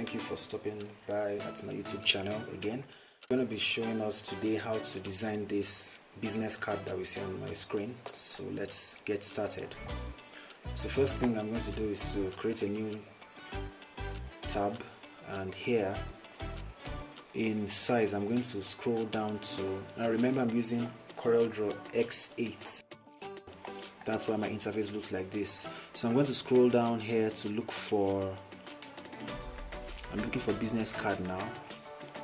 thank you for stopping by at my YouTube channel again. I'm going to be showing us today how to design this business card that we see on my screen. So let's get started. So first thing I'm going to do is to create a new tab, and here in size I'm going to scroll down to, now remember I'm using Corel Draw X8. That's why my interface looks like this. So I'm going to scroll down here to look for, I'm looking for business card now.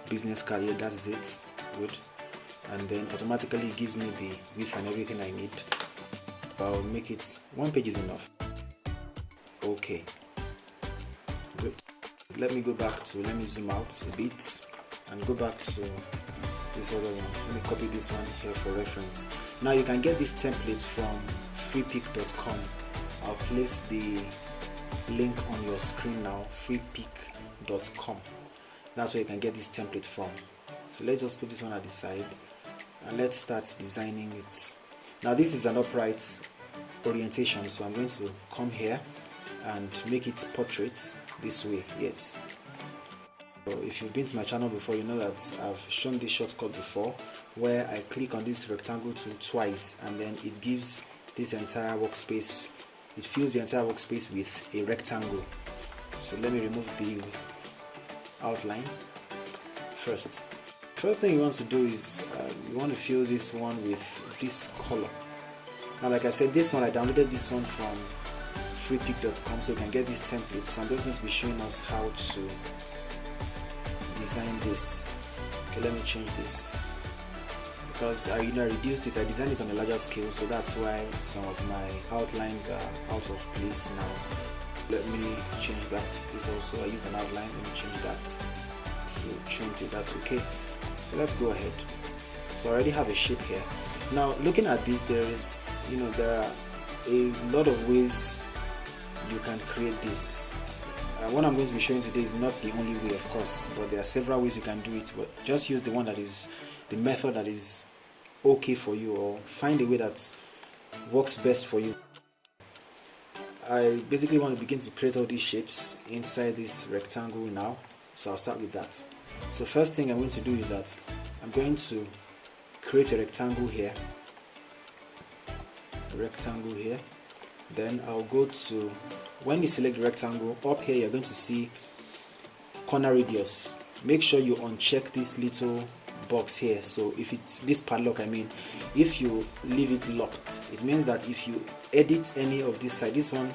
Business card, yeah, that's it. Good. And then automatically it gives me the width and everything I need. I'll make it, one page is enough. Okay. Good. Let me go back to, let me zoom out a bit and go back to this other one. Let me copy this one here for reference. Now you can get this template from freepik.com. I'll place the link on your screen now, freepik.com. That's where you can get this template from. So let's just put this one at the side and let's start designing it. Now this is an upright orientation, so I'm going to come here and make it portrait this way. Yes. So if you've been to my channel before, you know that I've shown this shortcut before where I click on this rectangle tool twice and then it gives this entire workspace, it fills the entire workspace with a rectangle. So let me remove the outline first. First thing you want to do is you want to fill this one with this color. Now like I said, this one I downloaded this one from freepik.com, so you can get this template. So I'm just going to be showing us how to design this. Okay, let me change this because I reduced it. I designed it on a larger scale, so that's why some of my outlines are out of place now. Let me change that. This also, I used an outline. Let me change that. So trim it, that's okay. So let's go ahead. So I already have a shape here. Now looking at this, there is, there are a lot of ways you can create this. What I'm going to be showing today is not the only way, of course, but there are several ways you can do it. But just use the one that is the method that is okay for you, or find a way that works best for you. I basically want to begin to create all these shapes inside this rectangle now, so I'll start with that. So first thing I'm going to do is that I'm going to create a rectangle here, then I'll go to, when you select the rectangle, up here you're going to see corner radius. Make sure you uncheck this little box here. So if it's this padlock, if you leave it locked, it means that if you edit any of this side, this one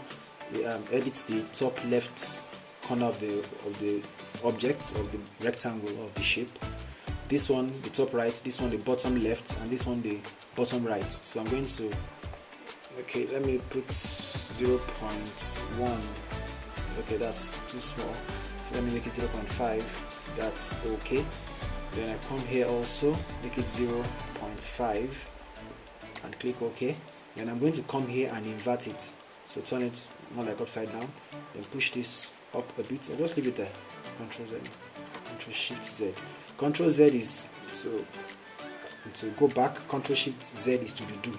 edits the top left corner of the object, of the rectangle, of the shape. This one the top right, this one the bottom left, and this one the bottom right. So I'm going to, okay, let me put 0.1. okay, that's too small, so let me make it 0.5. that's okay. Then I come here also, make it 0.5 and click OK. Then I'm going to come here and invert it, so turn it more like upside down, then push this up a bit, or just leave it there. Control Z, Control Shift Z. Control Z is to go back, Control Shift Z is to redo.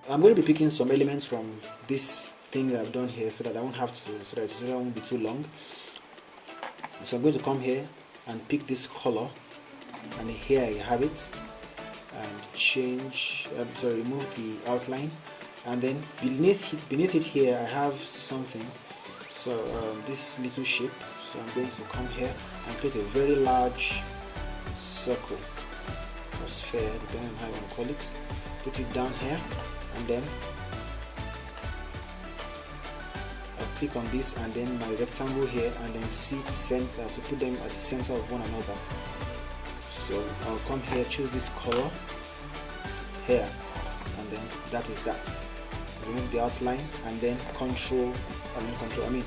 I'm going to be picking some elements from this thing that I've done here so that I won't have to, so that it won't be too long. So I'm going to come here and pick this color, and here I have it, and change, remove the outline, and then beneath it here I have something, so this little shape. So I'm going to come here and create a very large circle or sphere, depending on how you want to call it. Put it down here, and then I'll click on this, and then my rectangle here, and then C to center, to put them at the center of one another. So I'll come here, choose this color here, and then that is that. Remove the outline, and then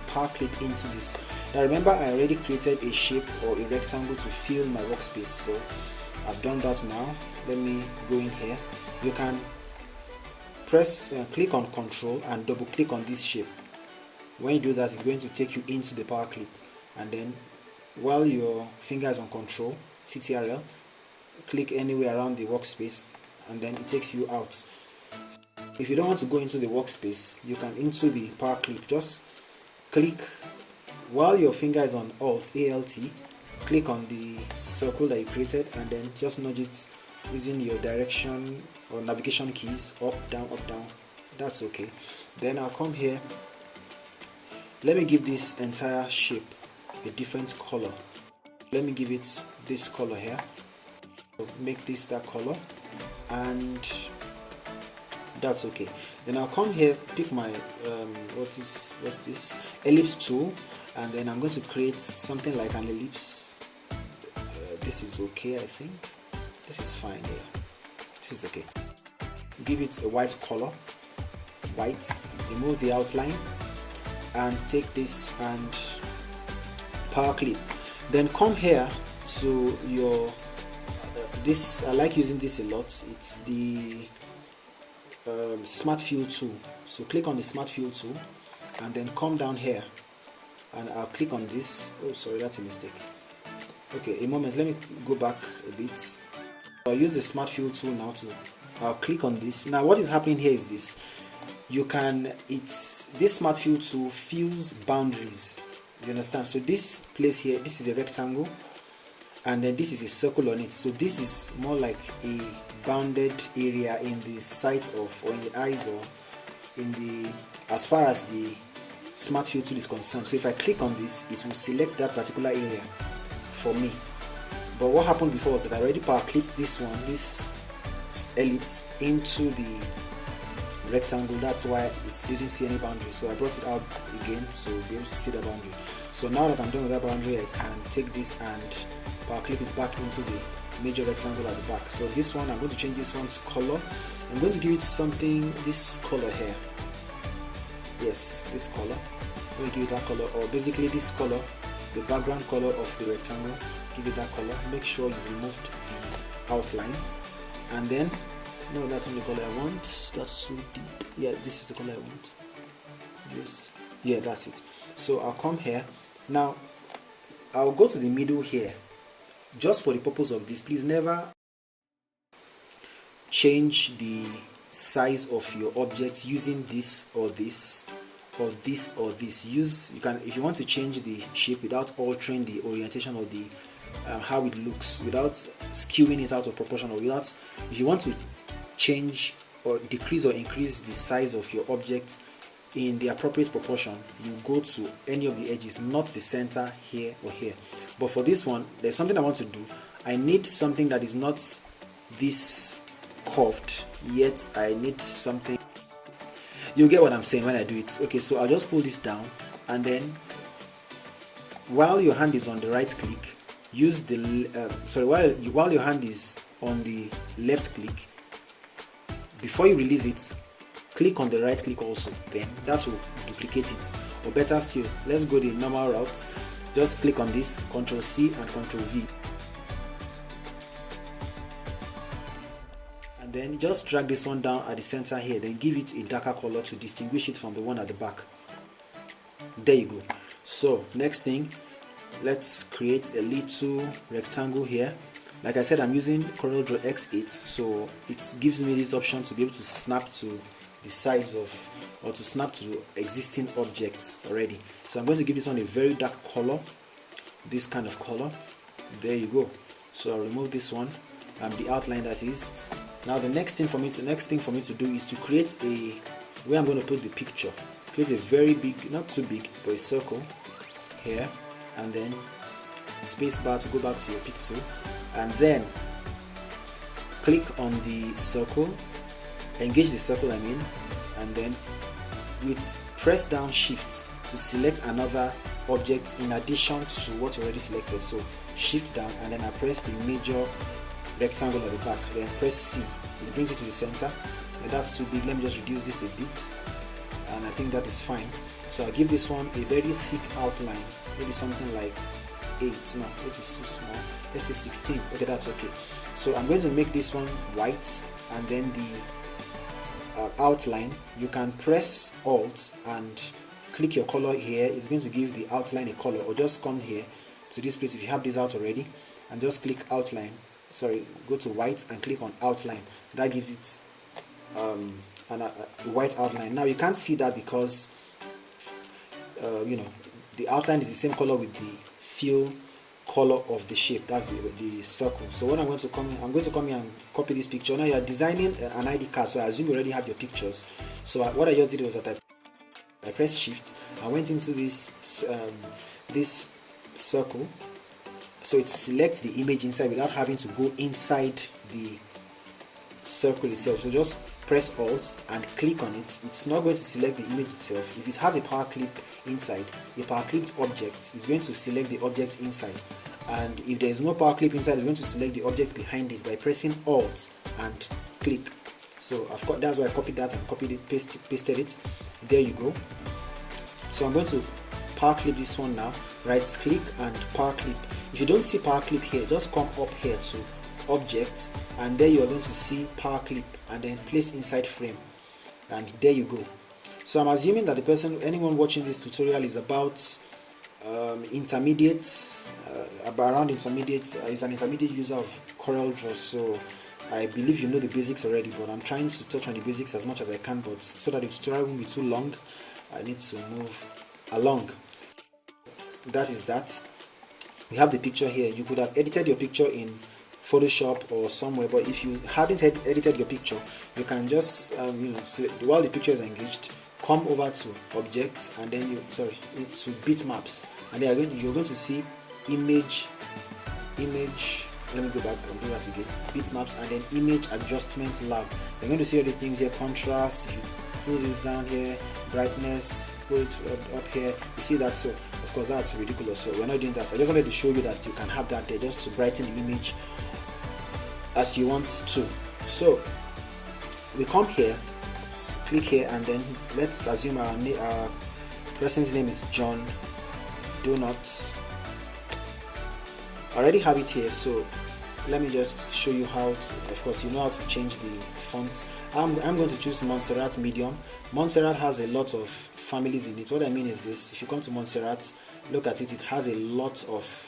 power click into this. Now remember, I already created a shape or a rectangle to fill my workspace, so I've done that now. Let me go in here. You can press click on Control and double click on this shape. When you do that, it's going to take you into the power clip, and then while your finger is on Control, CTRL, click anywhere around the workspace, and then it takes you out. If you don't want to go into the workspace, you can into the power clip, just click while your finger is on Alt, click on the circle that you created and then just nudge it using your direction or navigation keys, up, down, that's okay. Then I'll come here, let me give this entire shape a different color. Let me give it this color here, so make this that color, and that's okay. Then I'll come here, pick my what's this ellipse tool, and then I'm going to create something like an ellipse. This is okay, I think this is fine here. This is okay. Give it a white color, white. Remove the outline and take this and power clip. Then come here to your this, I like using this a lot, it's the smart fill tool. So click on the smart fill tool and then come down here and I'll click on this. Oh sorry, that's a mistake. Okay, a moment, let me go back a bit. I'll use the smart fill tool now to, I'll click on this. Now what is happening here is this, you can, this smart fill tool fills boundaries, you understand? So this place here, this is a rectangle and then this is a circle on it, so this is more like a bounded area in the sight of, or in the eyes, or in the, as far as the smart fill tool is concerned. So if I click on this, it will select that particular area for me. But what happened before was that I already power clipped this one, this ellipse, into the rectangle. That's why it didn't see any boundary, so I brought it out again to be able to see the boundary. So now that I'm done with that boundary, I can take this and power clip it back into the major rectangle at the back. So this one, I'm going to change this one's color. I'm going to give it something, this color here. Yes, this color. I'm going to give it that color, or basically this color, the background color of the rectangle. Give it that color. Make sure you removed the outline, and then, no, that's not the color I want. That's so deep. Yeah, this is the color I want. Yes, yeah, that's it. So I'll come here now. I'll go to the middle here. Just for the purpose of this, please never change the size of your object using this or this or this or this. Use, you can, if you want to change the shape without altering the orientation or the how it looks, without skewing it out of proportion, or without, if you want to change or decrease or increase the size of your object in the appropriate proportion, you go to any of the edges, not the center here or here. But for this one, there's something I want to do. I need something that is not this curved, yet I need something, you get what I'm saying when I do it. Okay, so I'll just pull this down, and then while your hand is on the right click, use the while your hand is on the left click, before you release it, click on the right click also, then that will duplicate it. Or better still, let's go the normal route. Just click on this, Ctrl C and Ctrl V, and then just drag this one down at the center here, then give it a darker color to distinguish it from the one at the back. There you go. So next thing, let's create a little rectangle here. Like I said, I'm using Corel Draw X8, so it gives me this option to be able to snap to the sides of, or to snap to existing objects already. So I'm going to give this one a very dark color, this kind of color. There you go. So I'll remove this one, the outline that is. Now the next thing for me to do is to create a, where I'm going to put the picture. Create a very big, not too big, but a circle here, and then space bar to go back to your pick tool, and then click on the circle, engage the circle and then with press down shift to select another object in addition to what you already selected. So shift down, and then I press the major rectangle at the back, then press C, it brings it to the center. And that's too big, let me just reduce this a bit, and I think that is fine. So I'll give this one a very thick outline, maybe something like 8, no, 8 is too small, let's say 16, okay, that's okay. So I'm going to make this one white, and then the outline, you can press Alt and click your color here, it's going to give the outline a color, or just come here to this place if you have this out already, and just click outline, go to white and click on outline. That gives it a white outline. Now you can't see that because the outline is the same color with the fill color of the shape. That's the circle. So what I'm going to come here and copy this picture. Now you are designing an ID card, so I assume you already have your pictures. So what I just did was that I pressed shift, I went into this circle, so it selects the image inside without having to go inside the circle itself. So just press Alt and click on it. It's not going to select the image itself. If it has a power clip inside, a power clipped object, it's going to select the object inside. And if there is no power clip inside, it's going to select the object behind it by pressing Alt and click. So of course that's why I copied that and copied it, pasted it. There you go. So I'm going to power clip this one now. Right click and power clip. If you don't see power clip here, just come up here to objects, and there you are going to see power clip, and then place inside frame, and there you go. So I'm assuming that anyone watching this tutorial is about intermediate, is an intermediate user of Corel Draw. So I believe you know the basics already, but I'm trying to touch on the basics as much as I can, but so that the tutorial won't be too long, I need to move along. That is that. We have the picture here. You could have edited your picture in Photoshop or somewhere, but if you hadn't edited your picture, you can just while the picture is engaged, come over to objects, and then to bitmaps, and then you're going to see image. Let me go back and do that again. Bitmaps, and then image adjustment lab. You're going to see all these things here. Contrast. If you pull this down here, brightness, pull it up here, you see that. So of course that's ridiculous, so we're not doing that. I just wanted to show you that you can have that there just to brighten the image as you want to. So we come here, click here, and then let's assume our person's name is John Donuts. I already have it here, so let me just show you how to, of course you know how to change the font. I'm going to choose Montserrat Medium. Montserrat has a lot of families in it. What I mean is this: if you come to Montserrat, look at it, it has a lot of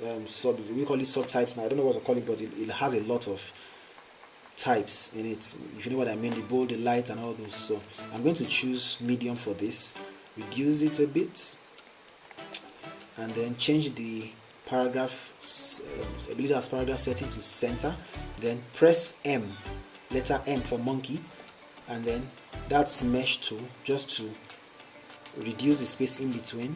we call it subtypes now. I don't know what to call it, but it has a lot of types in it, if you know what I mean, the bold, the light, and all those. So I'm going to choose medium for this, reduce it a bit, and then change the paragraph ability as paragraph setting to center, then press M, letter M for monkey, and then that's mesh tool just to reduce the space in between.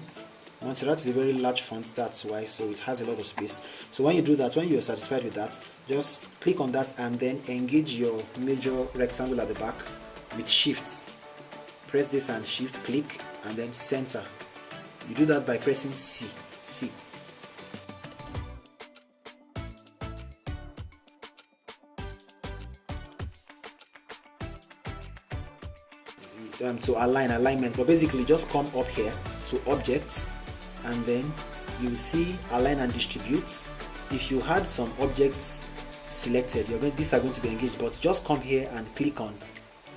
Montserrat is a very large font, that's why, so it has a lot of space. So when you do that, when you're satisfied with that, just click on that and then engage your major rectangle at the back with shift. Press this and shift, click, and then center. You do that by pressing C. To alignment, but basically just come up here to objects, and then you see align and distribute. If you had some objects selected, these are going to be engaged, but just come here and click on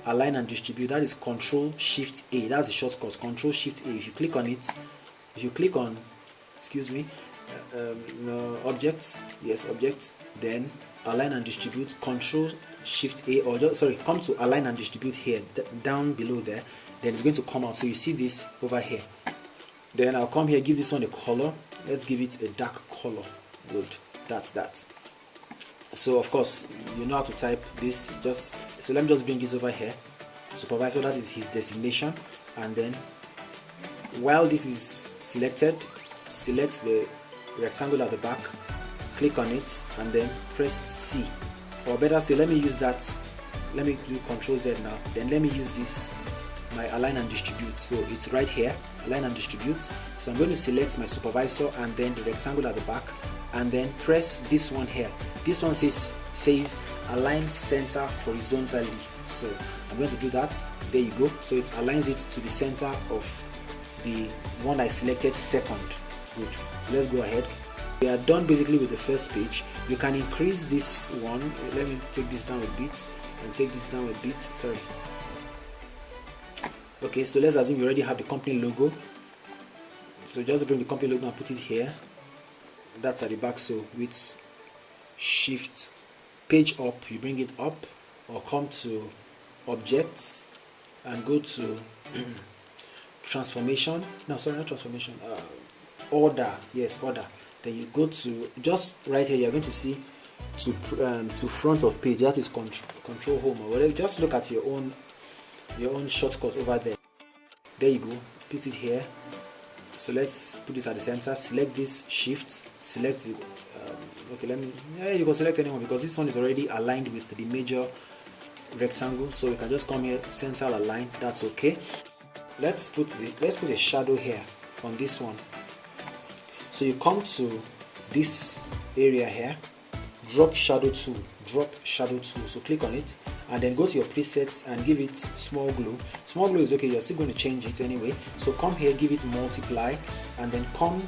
align and distribute. That is Control Shift A. That's the shortcut, Control Shift A. If you click on it, if you click on objects, yes, objects, then align and distribute, Control Shift A, or come to align and distribute here, down below there, then it's going to come out. So you see this over here. Then I'll come here, give this one a color. Let's give it a dark color. Good, that's that. So of course you know how to type this. So let me just bring this over here. Supervisor, that is his designation, and then while this is selected, select the rectangle at the back, click on it, and then press C, or better say, let me use that. Let me do Control Z now. Then let me use this, my align and distribute. So it's right here, align and distribute. So I'm going to select my supervisor and then the rectangle at the back, and then press this one here. This one says align center horizontally. So I'm going to do that. There you go. So it aligns it to the center of the one I selected second. Good. So let's go ahead. We are done basically with the first page. You can increase this one. Let me take this down a bit and take this down a bit. Sorry. Okay, so let's assume you already have the company logo. So just bring the company logo and put it here. That's at the back. So with shift page up, you bring it up, or come to objects and go to transformation, no, sorry, not transformation, order, yes, order. Then you go to, just right here, you're going to see to front of page, that is control home or whatever. Just look at your own shortcut over there. There you go, put it here. So let's put this at the center. Select this shift, select the okay, you can select anyone because this one is already aligned with the major rectangle. So you can just come here, center align. That's okay. Let's put a shadow here on this one. So you come to this area here, drop shadow tool. So click on it and then go to your presets and give it small glow. Small glow is okay, you're still going to change it anyway. So come here, give it multiply, and then come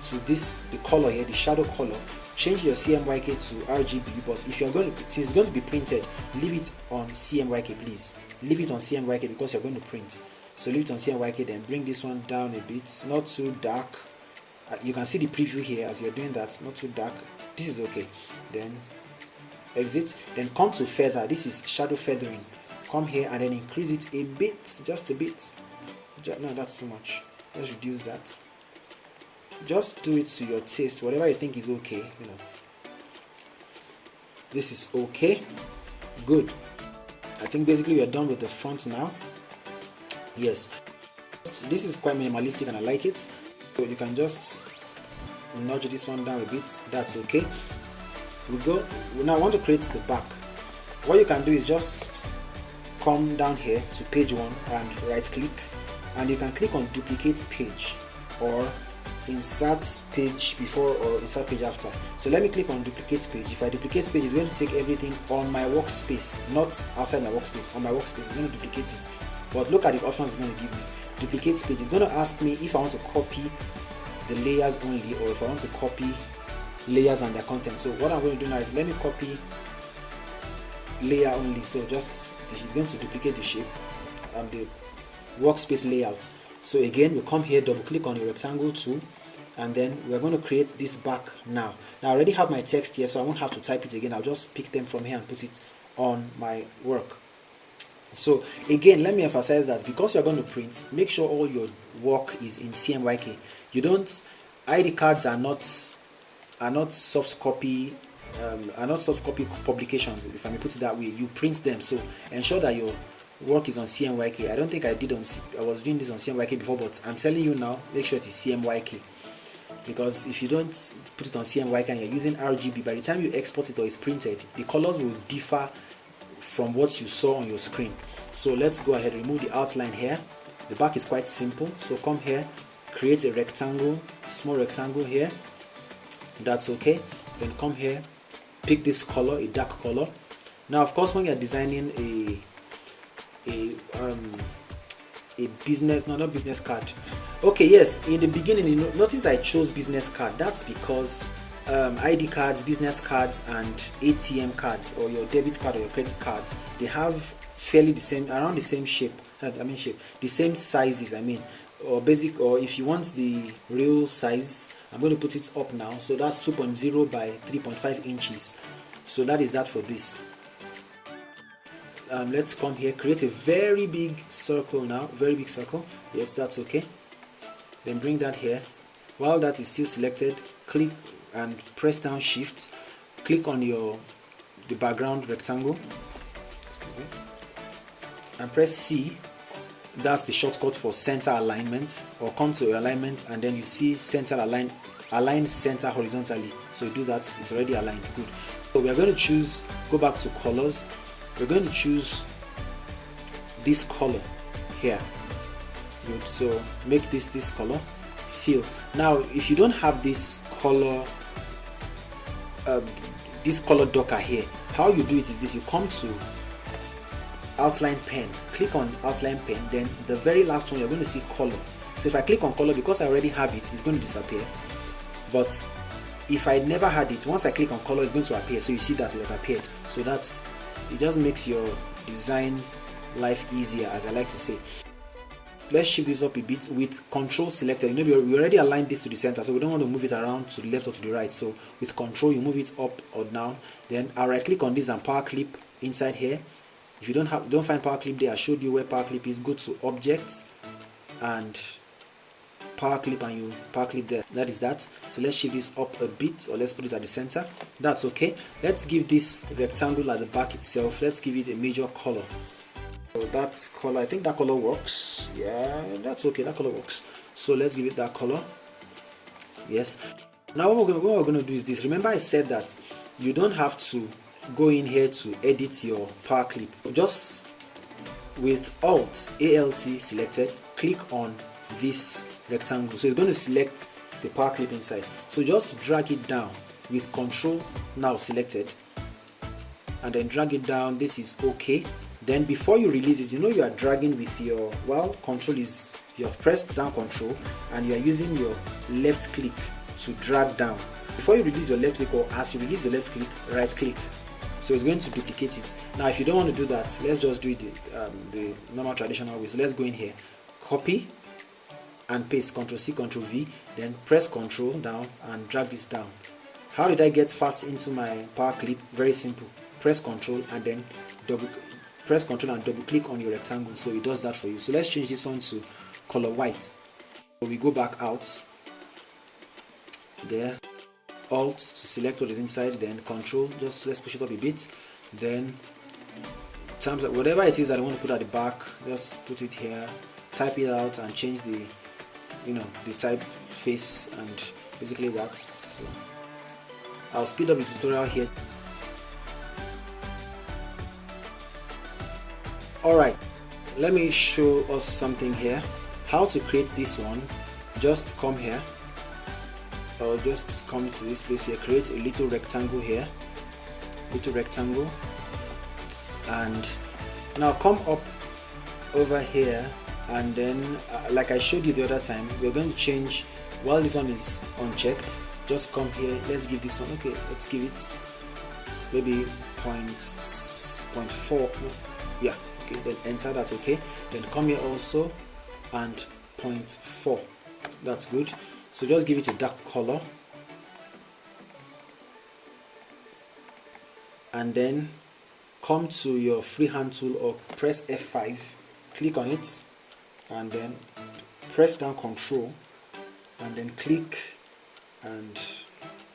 to this, the color here, the shadow color. Change your CMYK to RGB, but if you're going to, since it's going to be printed, leave it on CMYK, please. Leave it on CMYK because you're going to print. So leave it on CMYK, then bring this one down a bit, not too dark. You can see the preview here as you're doing that, not too dark. This is okay. Then exit, then come to feather. This is shadow feathering. Come here and then increase it a bit, just a bit. No, that's too much. Let's reduce that. Just do it to your taste, whatever you think is okay, you know. This is okay. Good. I think basically we are done with the front now. Yes, this is quite minimalistic and I like it. So you can just nudge this one down a bit. That's okay. We now want to create the back. What you can do is just come down here to page 1 and right click, and you can click on duplicate page or insert page before or insert page after. So let me click on duplicate page. If I duplicate page, it's going to take everything on my workspace, not outside my workspace. On my workspace, it's going to duplicate it. But look at the options it's going to give me. Duplicate page is going to ask me if I want to copy the layers only or if I want to copy layers and their content. So what I'm going to do now is let me copy layer only. So just it's going to duplicate the shape and the workspace layout. So again, we come here, double click on the rectangle tool, and then we're going to create this back now. Now I already have my text here, so I won't have to type it again. I'll just pick them from here and put it on my work. So again, let me emphasize that because you're going to print, make sure all your work is in CMYK. You don't, ID cards are not soft copy publications, if I may put it that way. You print them, so ensure that your work is on CMYK. I don't think I was doing this on CMYK before, but I'm telling you now, make sure it is CMYK, because if you don't put it on CMYK and you're using RGB, by the time you export it or it's printed, the colors will differ from what you saw on your screen. So let's go ahead, remove the outline here. The back is quite simple. So come here, create a rectangle, small rectangle here. That's okay. Then come here, pick this color, a dark color. Now of course, when you're designing a business, no, not business card. Okay, yes, in the beginning, you notice I chose business card. That's because ID cards, business cards, and ATM cards, or your debit card or your credit cards, they have fairly the same, around the same shape. The same sizes. Or basic, or if you want the real size, I'm going to put it up now. So that's 2.0 by 3.5 inches. So that is that for this. Let's come here, create a very big circle now, very big circle. Yes, that's okay. Then bring that here. While that is still selected, click and press down shift, click on the background rectangle, and press C. That's the shortcut for center alignment, or come to alignment and then you see center align center horizontally. So you do that, it's already aligned. Good. So we are going to choose, go back to colors. We're going to choose this color here. Good. So make this color fill. Now if you don't have this color docker here, how you do it is this: you come to outline pen, click on outline pen, then the very last one you're going to see color. So if I click on color, because I already have it, it's going to disappear. But if I never had it, once I click on color, it's going to appear. So you see that it has appeared. So that's, it just makes your design life easier, as I like to say. Let's shift this up a bit with control selected. You know, we already aligned this to the center, so we don't want to move it around to the left or to the right. So with control, you move it up or down. Then I'll right click on this and power clip inside here. If you don't find power clip there, I showed you where power clip is. Go to objects, and power clip, and you power clip there. That is that. So let's shift this up a bit, or let's put it at the center. That's okay. Let's give this rectangle at the back itself, let's give it a major color. So that's color, I think that color works. Yeah, that's okay, that color works. So let's give it that color. Yes. Now what we're going to do is this. Remember I said that you don't have to go in here to edit your power clip. Just with Alt selected, click on this rectangle. So it's going to select the power clip inside. So just drag it down with Control now selected, and then drag it down. This is okay. Then before you release it, you know you are dragging with your, well, Control is, you have pressed down Control and you are using your left click to drag down. Before you release your left click, or as you release your left click, right click. So it's going to duplicate it. Now if you don't want to do that, let's just do it the normal traditional way. So let's go in here, copy and paste, Ctrl C, Ctrl V, then press Control down and drag this down. How did I get fast into my power clip? Very simple. Press Control and then double click on your rectangle, so it does that for you. So let's change this one to color white. So we go back out there, Alt to select what is inside, then Control, just let's push it up a bit, then times whatever it is that I want to put at the back, just put it here, type it out and change the, you know, the typeface, and basically that. So I'll speed up the tutorial here. Alright, let me show us something here. How to create this one. Just come here, or just come to this place here, create a little rectangle here, and now come up over here, and then like I showed you the other time, we're going to change, while this one is unchecked, just come here, let's give this one, okay, let's give it maybe 0.4, yeah, okay, then enter, that's okay. Then come here also and 0.4, that's good. So just give it a dark color, and then come to your freehand tool or press F5, click on it, and then press down Control, and then click and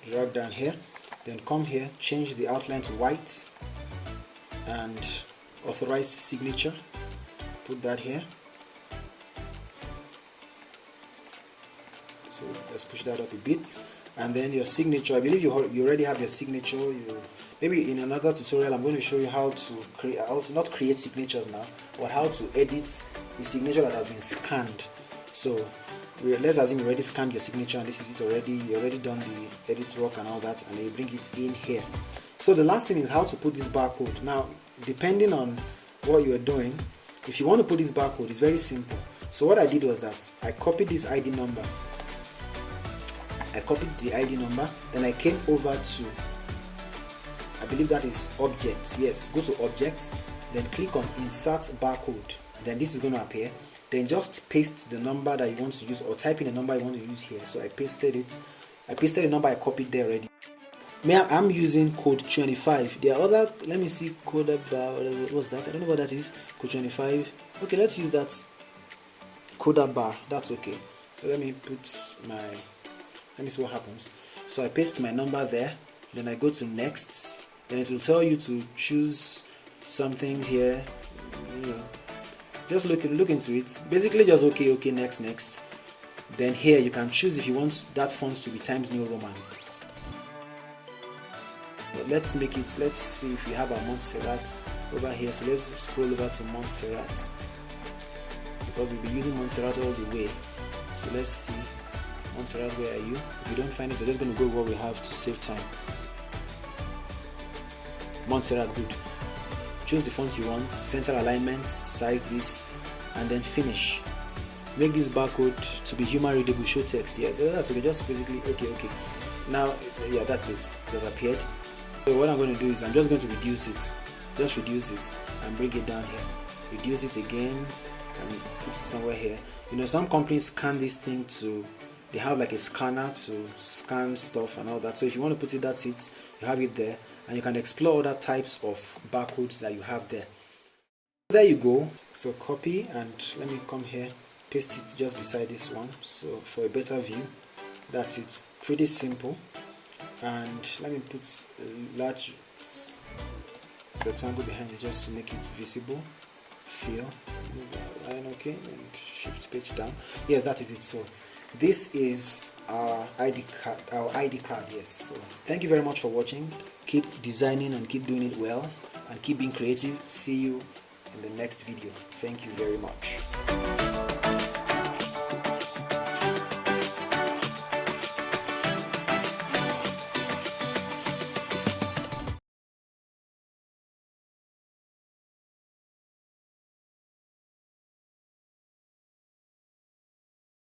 drag down here. Then come here, change the outline to white, and authorized signature, put that here. So let's push that up a bit, and then your signature, I believe you already have your signature. Maybe in another tutorial I'm going to show you how to create, not create signatures now, but how to edit the signature that has been scanned. So let's assume you already scanned your signature, and this is it already, you already done the edit work and all that, and then you bring it in here. So the last thing is how to put this barcode. Now depending on what you are doing, if you want to put this barcode, it's very simple. So what I did was that I copied this ID number, then I came over to, I believe that is objects, yes, go to objects, then click on insert barcode, then this is going to appear. Then just paste the number that you want to use, or type in the number you want to use here. So I pasted it, I pasted the number I copied there already. I'm using code 25. There are other, let me see, code bar, what's that? I don't know what that is. Code 25. Okay, let's use that coda bar, that's okay. So let me see what happens. So I paste my number there, then I go to next, then it will tell you to choose some things here, you know, just look into it, basically just okay, next. Then here you can choose if you want that font to be Times New Roman. But let's see if we have our Montserrat over here. So let's scroll over to Montserrat, because we'll be using Montserrat all the way. So let's see, Montserrat, where are you? If you don't find it, we're just going to go where we have to save time. Montserrat, good. Choose the font you want, center alignment, size this, and then finish. Make this barcode to be human readable, show text. Yes, that's okay. Just basically okay. Now, yeah, that's it. It has appeared. So what I'm going to do is I'm just going to reduce it. Just reduce it and bring it down here. Reduce it again and put it somewhere here. You know, some companies scan this thing to, they have like a scanner to scan stuff and all that. So if you want to put it, that's it. You have it there, and you can explore other types of barcodes that you have there. There you go. So copy, and let me come here, paste it just beside this one, so for a better view. That's it. Pretty simple. And let me put a large rectangle behind it just to make it visible. Fill, move that line, okay, and shift page down. Yes, that is it. So this is our ID card. Yes. So thank you very much for watching. Keep designing and keep doing it well, and keep being creative. See you in the next video. Thank you very much.